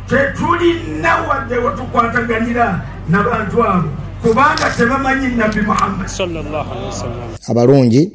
tetulina wadde wetukwataganira n'abantu abo kubanga tebamanyi Nabbi Muhammad sallallahu alaihi wasallam. Abalungi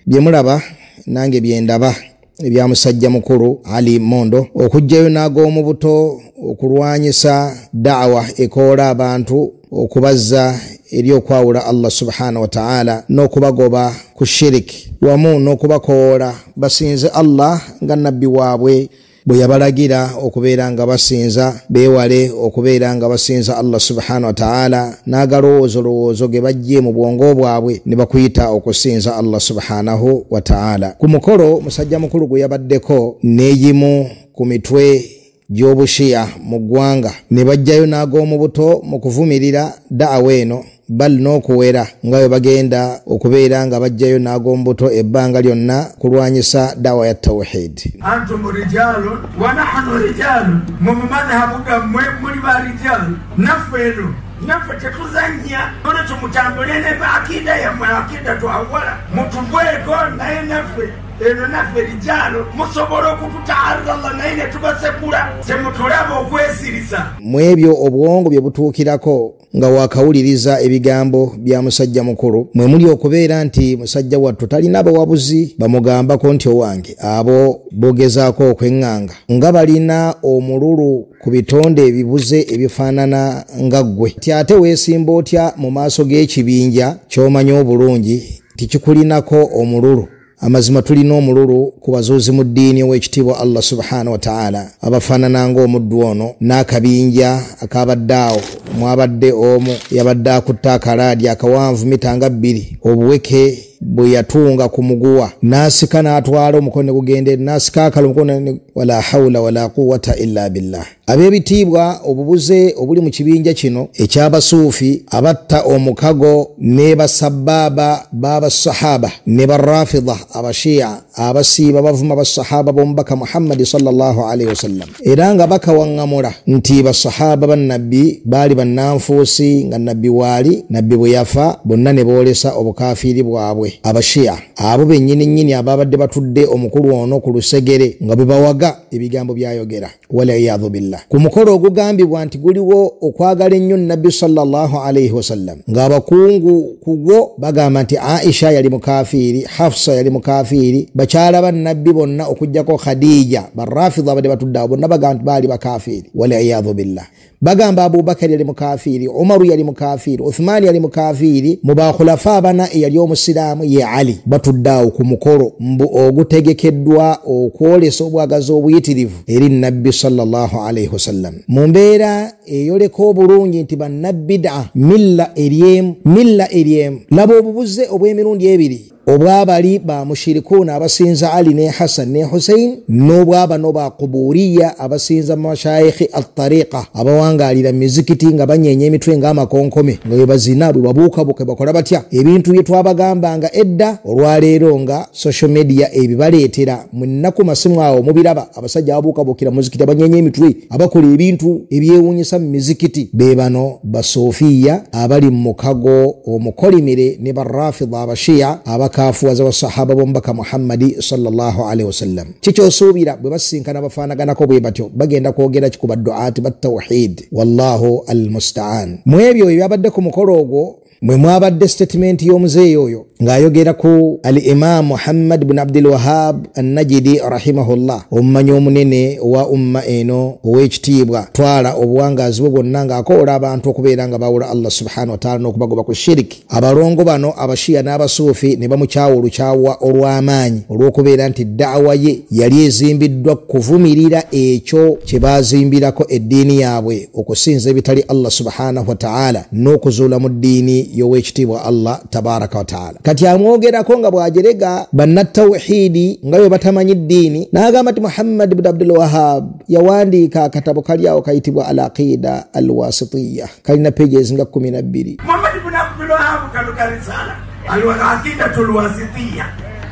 bye mulaba nange bye ndaba ebya musajja mukulu Ali Mondo okujjayo n'ag'omu buto okulwanyisa da'wa ekoola abantu okubazza eri okwawula Allah subhanahu wa ta'ala n'okubagoba ku shiriki wamu n'okubakoola basinze Allah nga nabbi waabwe bwe yabalagira okubeera nga basinza beewale okubeera nga basinza Allah subhanahu wa ta'ala n'agalowoozo ge bajje mu bwongo bwabwe ne bakuyita okusinza Allah subhanahu wa ta'ala. Ku mukolo musajja mukulu gwe yabaddeko n'egimu ku mitwe gy'obushiya mu ggwanga ne bajjayo n'ag'omu buto mu kuvumirira da'wa eno bal n'okuwera nga bwe bagenda okubeera nga bajjayo n'ag'omu buto ebbanga lyonna kulwanyisa dawa ya tawhid. Antum rijalun wa nahnu rijalun, mu madhhabu gammwe muli ba rijalu, naffe tetuzannya olwekyo mutambule ne baakida yammwe akida twawala mutugweko naye naffe eno naffe rijalo musobola okututaarira Allah naye ne tubasekula temutulaba okwesirisa. Mu ebyo obuwongo bye butuukirako nga wakawuliriza ebigambo bya musajja mukulu mwe muli okubeera nti musajja wattu talina bawabuzi bamugambako nti owange abo bogezaako okweŋŋanga nga balina omululu ku bitonde ebibuze ebifaanana nga ggwe ti ate weesimba otya mu maaso g'ekibinja ky'omanyi obulungi tikikulinako omululu. Amazima tulina omululu ku bazuuzi mu ddiini ow'ekitiibwa Allah subhanahu wa ta'ala abafaanana ng'omuddu ono n'akabinja akabaddaawo mwabadde omu yabadde akutta akalaadi akawanvu mita nga 2 obuweke bwe yatunga ku muguwa n'asika n'atwala omukono ne gugende n'asika akala omukono wala hawla wala quwwata illa billah. Ab'ebitiibwa obubuze obuli mu kibinja kino eky'abasuufi abatta omukago ne basababa b'abasahaba ne barrafidha abashiya abasiiba bavuma basahaba b'omubaka Muhammad sallallahu alaihi wasallam era nga bakawaŋŋamula nti basahaba bannabbi baali bannanfuusi nga nabbi waali nabbi bwe yafa bonna ne boolesa obukafiiri bwabwe. Abashiya abo bennyini ababadde batudde omukulu ono ku lusegere nga bwe bawaga ebigambo byayogera wala iyadhu billah. Ku mukolo ogugambibwa nti guliwo okwagala ennyo nabbi sallallahu alaihi wasallam ng'abakungu kugwo bagamba nti Aisha yali mukafiiri, Hafsa yali mukafiiri, bakyala bannabbi bonna okujjako Khadija barrafidha abadde batudde abo bonna bagamba nti baali bakafiiri wala iyadhu billah. Bagamba Abubakar yali mukafiiri, Umaru yali mukafiiri, Uthmani yali mukafiiri, mu bakhulafa abana eyali omusiraamu ye Ali. Batudde ku mukolo mbu ogutegekeddwa okwolesa obwagazi obuyitirivu eri nabbi sallallahu alaihi wasallam mu mbeera eyoleka obulungi nti bannabbidaa milla eryemu laba obubuze obw'emirundi ebiri obwabali ba mushirikuuna abasinza Ali ne Hassan ne Hussein n'obwabano ba kuburiya abasinza mashayikhi at-tariqa abawangalira mizikiti nga banyenye emitwe ng'amakonkome nga bwe bazina bwe babuukabuuka bakola batya ebintu bye twabagambanga edda olwaleero nga social media ebibaleetera mu nnaku masimu awo mubiraba abasajja ababuukabuukira muzikiti abanyenye emitwe abakola ebintu ebyewuunyisa mu mizikiti be bano basoofiya abali mu mukago omukolimire ne barrafidha abashiya kafuwaza wa sahaba bombaka Muhammadi sallallahu alaihi wasallam. Chicho subira bwe basinkana bafaanaganako bwe batyo bagenda kwogera kikuba du'ati bat tawhid wallahu almusta'an. Mwebyo byabadde ku mukolo ogwo mwe mwabadde statement y'omuzeeyi oyo ng'ayogera ku al-Imam Muhammad ibn Abdul Wahhab an-Najdi rahimahullah omumanyi omunene wa umma eno ow'ekitiibwa twala obuwangazi bwe bwonna ng'akoola abantu okubeera nga bawula Allah subhanahu wa ta'ala n'okubagoba ku shiriki. Abalongo bano abashiya n'abasuufi ne bamukyawa olukyawa olw'amaanyi olw'okubeera nti da'wa ye yali ezimbiddwa kuvumirira ekyo kye baazimbirako eddiini yaabwe okusinza ebitali Allah subhanahu wa ta'ala n'okuzuula mu ddiini y'ow'ekitiibwa Allah tabaraka wa ta'ala. Kati amwogerako nga bwajerega bannatawhidi nga bwe batamanyi ddiini n'agamba nti Muhammad ibn Abdul Wahhab yawandiika akatabo kali awo kayitibwa al-aqida al-wasitiyya kalina pages nga 12. Muhammad ibn Abdul Wahhab kalukarisala al-aqidatul wasitiyya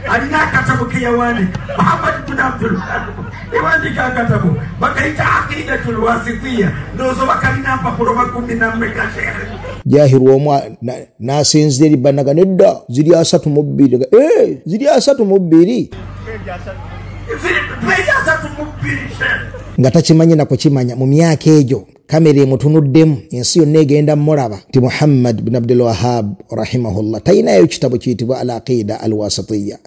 alina akatabo ke yawandiika Muhammad ibn Abdul Wahhab yawandiika akatabo bakaita aqidatul wasitiyya ndozo bakalina mpapulo 14 sheikh Jahiru omwa nasinzira libanaga nedda ziri 32 ziri 32 nga takimanyi na kukimanya mu myaka egyo kamera emutunuddemu ensi yonna egenda mulaba nti Muhammad bin Abdul Wahhab rahimahullah talinayo kitabo kiyitibwa al aqida al wasitiyya.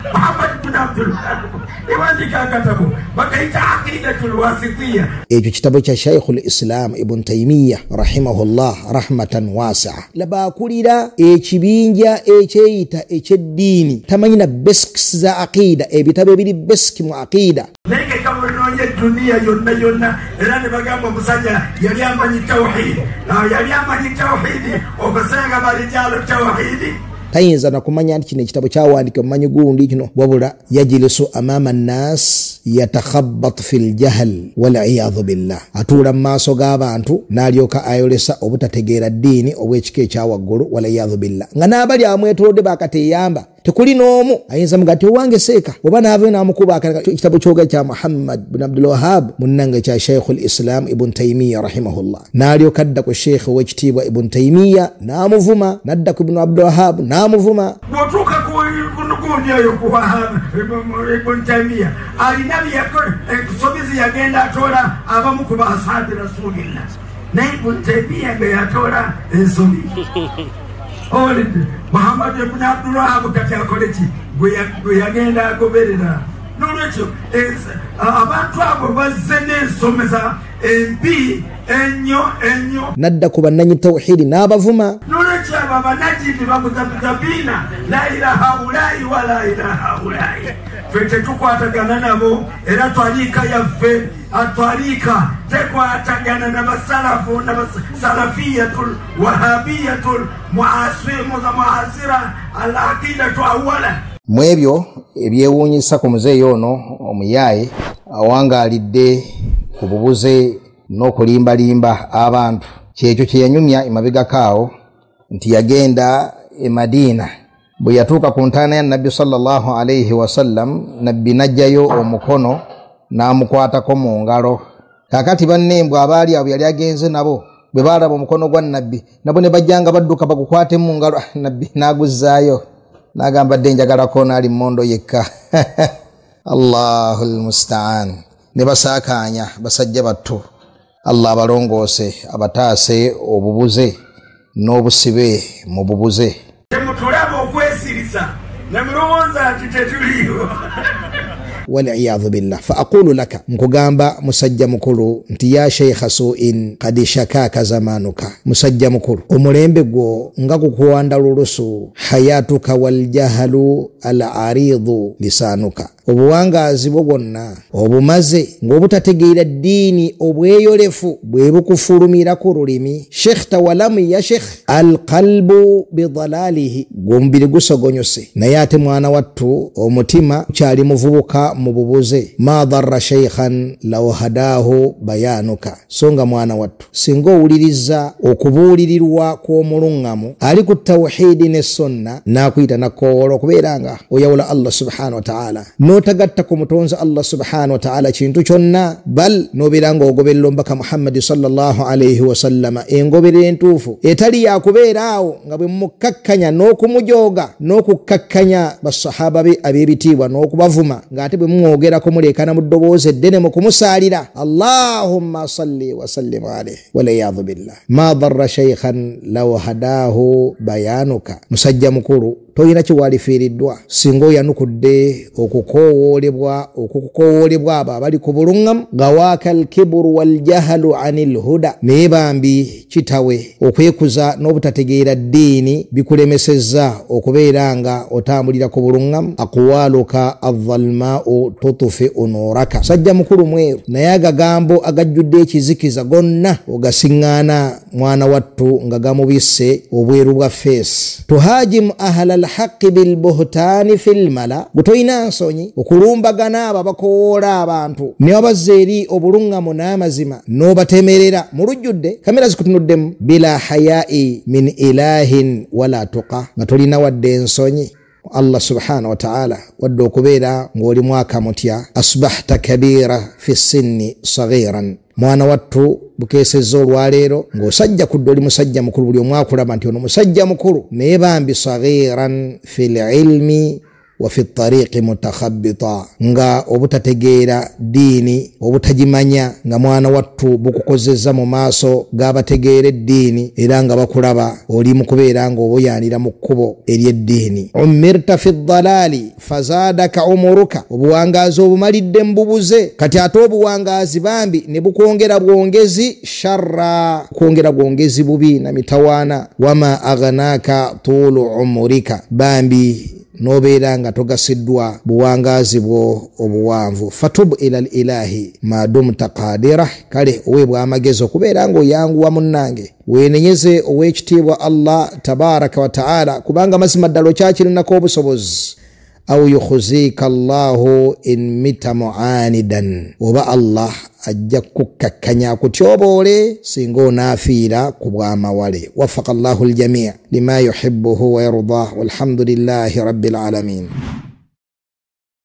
Ekyo kitabo kya Shaykhul Islam Ibn Taymiyyah rahimahullah rahmatan wasi'a. Laba akulira ekibinja ekyeyita ekyeddiini tamanyi na basics za aqida, ebitabo ebiri basic mu aqida. Dunia yonna era ne bagamba omusajja yali amanyi tawhid, yali amanyi tawhidi okusanga balijalo tawhidi. Tayinza na kumanya nti kino ekitabo kyawandika omumanyi gundi kino wabula yajilisu amama nnas yatakhabbat fil jahl wal iyadhu billah. Atuula mu maaso g'abantu n'alyoka ayolesa obutategeera ddiini obw'ekika ekyawaggulu wal iyadhu billah, nga n'abali amwetoolodde bakateyamba tekuli n'omu ayinza mugati owange seeka oba naave n'amukuba ekitabo kyoga kya Muhammad bin Abdul Wahhab munnange kya Shaykhul Islam Ibn Taymiyyah rahimahullah. N'alyoka adda ku Sheikh w'ekitiibwa Ibn Taymiyyah n'amuvuma, n'adda ku Ibn Abdul Wahhab n'amuvuma. Bw'otuuka kunugundi oyo ku Wahhab Ibn Taymiyyah alina ensobizi yagenda atoola abamu ku ashabi Rasulillah, naye Ibn Taymiyyah nga yatoola ensobi. Muhammad ibn Abdul Wahhab kati akoleki gwe yagenda agoberera. Nolwekyo abantu abo bazze n'ensomesa embi ennyo. Nadda ku bannanyi tawhidi n'abavuma. Nolwekyo abo abanajidi bamudabidabina la ilaha ulai wa la ilaha ulai. Ffe tetukwatagana nabo era twaliika yaffe atwaliika tekwatagana n'abasalafu n'abasalafiyatul wahabiyatul muasira al aqidatu awwala. Mwebyo ebyewuunyisa ku muzeeyi ono omuyaaye awangaalidde ku bubuze n'okulimbalimba abantu, kyekyo kye yanyumya emabegakaawo nti yagenda e Madina. Bwe yatuuka ku ntaana ya Nabbi sallallahu alayhi wasallam, Nabbi najjayo omukono n'amukwatako mu ngalo. Kakati bannembwa abaali abo yali agenze nabo bwe baalaba omukono gwa Nabbi nabo ne bajjanga badduka bagukwate mu ngalo. Nabbi n'aguzzaayo n'agamba dde njagalako n'ali mmondo yekka. Allahul musta'an. Ne basaakaanya basajja battu. Allah abalongoose abataase obubuze n'obusibe mu bubuze. Temutulaba okwesirisa nemulowooza nti tetuliiwo. والعياذ بالله. فأقول لك مكغامبا مسجى مكولو نتي يا شيخ سوء قد شكاك زمانك مسجى مكولو ومريمبغو ngaku kuwanda lulusu حياتك والجهل العريض لسانك obuwangazi bwonna obumaze ng'obutategeera ddiini obweyolefu bwe bukufulumira ku lulimi. Sheikh tawalamu ya Sheikh alqalbu bidalalihi, gw'omubiri gusogonyose naye ate mwana wattu omutima kyali muvubuka mu bubuze. Ma darra sheikhan law hadahu bayanuka, so nga mwana wattu singa owuliriza okubuulirirwa kw'omuluŋŋamu ali ku tawhidi ne sonna n'akuyita nakkoowola okubeera nga oyawula Allah subhanahu wa ta'ala n'otagatta ku mutonzi Allah subhanahu wa ta'ala kintu kyonna, bal n'obeera ng'ogoberera omubaka Muhammad sallallahu alayhi wa sallama engoberera entuufu etali yakubeeraawo nga bwe mukkakkanya n'okumujooga n'okukkakkanya basahaba be ab'ebitiibwa n'okubavuma ng'ate bwe mumwogerako muleekana mu ddoboozi eddene mu kumusaalira. Allahumma salli wa sallim alayhi waliyadhu billah. Ma darra shaykhan law hadahu bayanuka. Musajja mukulu toyina kiwalifiiriddwa singa oyanukudde okukowoolebwa abo abali ku buluŋŋamu. Gawaaka alkiburu waljahalu anil huda, naye bambi kitawe okwekuza n'obutategeera ddiini bikulemesezza okubeera nga otambulira ku buluŋŋamu. Aqwaluka adhalmau tutufiu nuuraka. Sajja mukulu mweru naye agagambo agajjudde ekizikiza gonna ogasiŋŋaana mwana wattu nga gamubisse obweru bwa feesi. Tuhajimu ahala alhaqi bilbuhtaani fil mala, gutoyina nsonyi okulumbagana abo abakowoola abantu ne wabazza eri obuluŋŋamu n'amazima n'obatemerera mu lujjudde kamera zikutunuddemu. Bila hayai min ilahin wala tuqa, nga tolina wadde ensonyi Allah subhanahu wa ta'ala wadde okubeera ng'oli mwaka mutya. Asbahta kabira fi sinni saghiran, mwana wattu bukeesezza olwaleero ng'osajja kudde oli musajja mukulu, buli omwakulaba nti ono musajja mukulu, naye bambi saghiran fil ilmi wa fi ttariqi mutakhabbita nga obutategeera diini obutajimanya nga mwana wattu bukukozeza mu maaso g'abategeera eddiini era nga bakulaba oli mu kubeera nga obuyaanira mu kkubo ery'eddiini. Umirta fi ddalaali fazaadaka umuruka, obuwangaazi obumalidde mbubuze kati ate obuwangaazi bambi ne bukwongera bwongezi sharra, kwongera bwongezi bubi na mitawaana. Wama aghnaka tulu umurika, bambi nobeera nga togasiddwa buwangaazi bwo obuwanvu. Fatubu ila ilahi madumta qadira, kale oweebwa amagezi okubeera nga oyanguwa munnange weenenyeze ow'ekitiibwa Allah tabaraka wa taala kubanga mazima ddala okyakirinako obusobozi. Au yukhzika Allahu in mita mu'anidan, oba Allah ajja kukakkanya kutyoboole singa onaafiira ku bw'amawale. Waffaqa Allahu aljamii lima yuhibbuhu wa yardah walhamdulillahi rabbil alamin.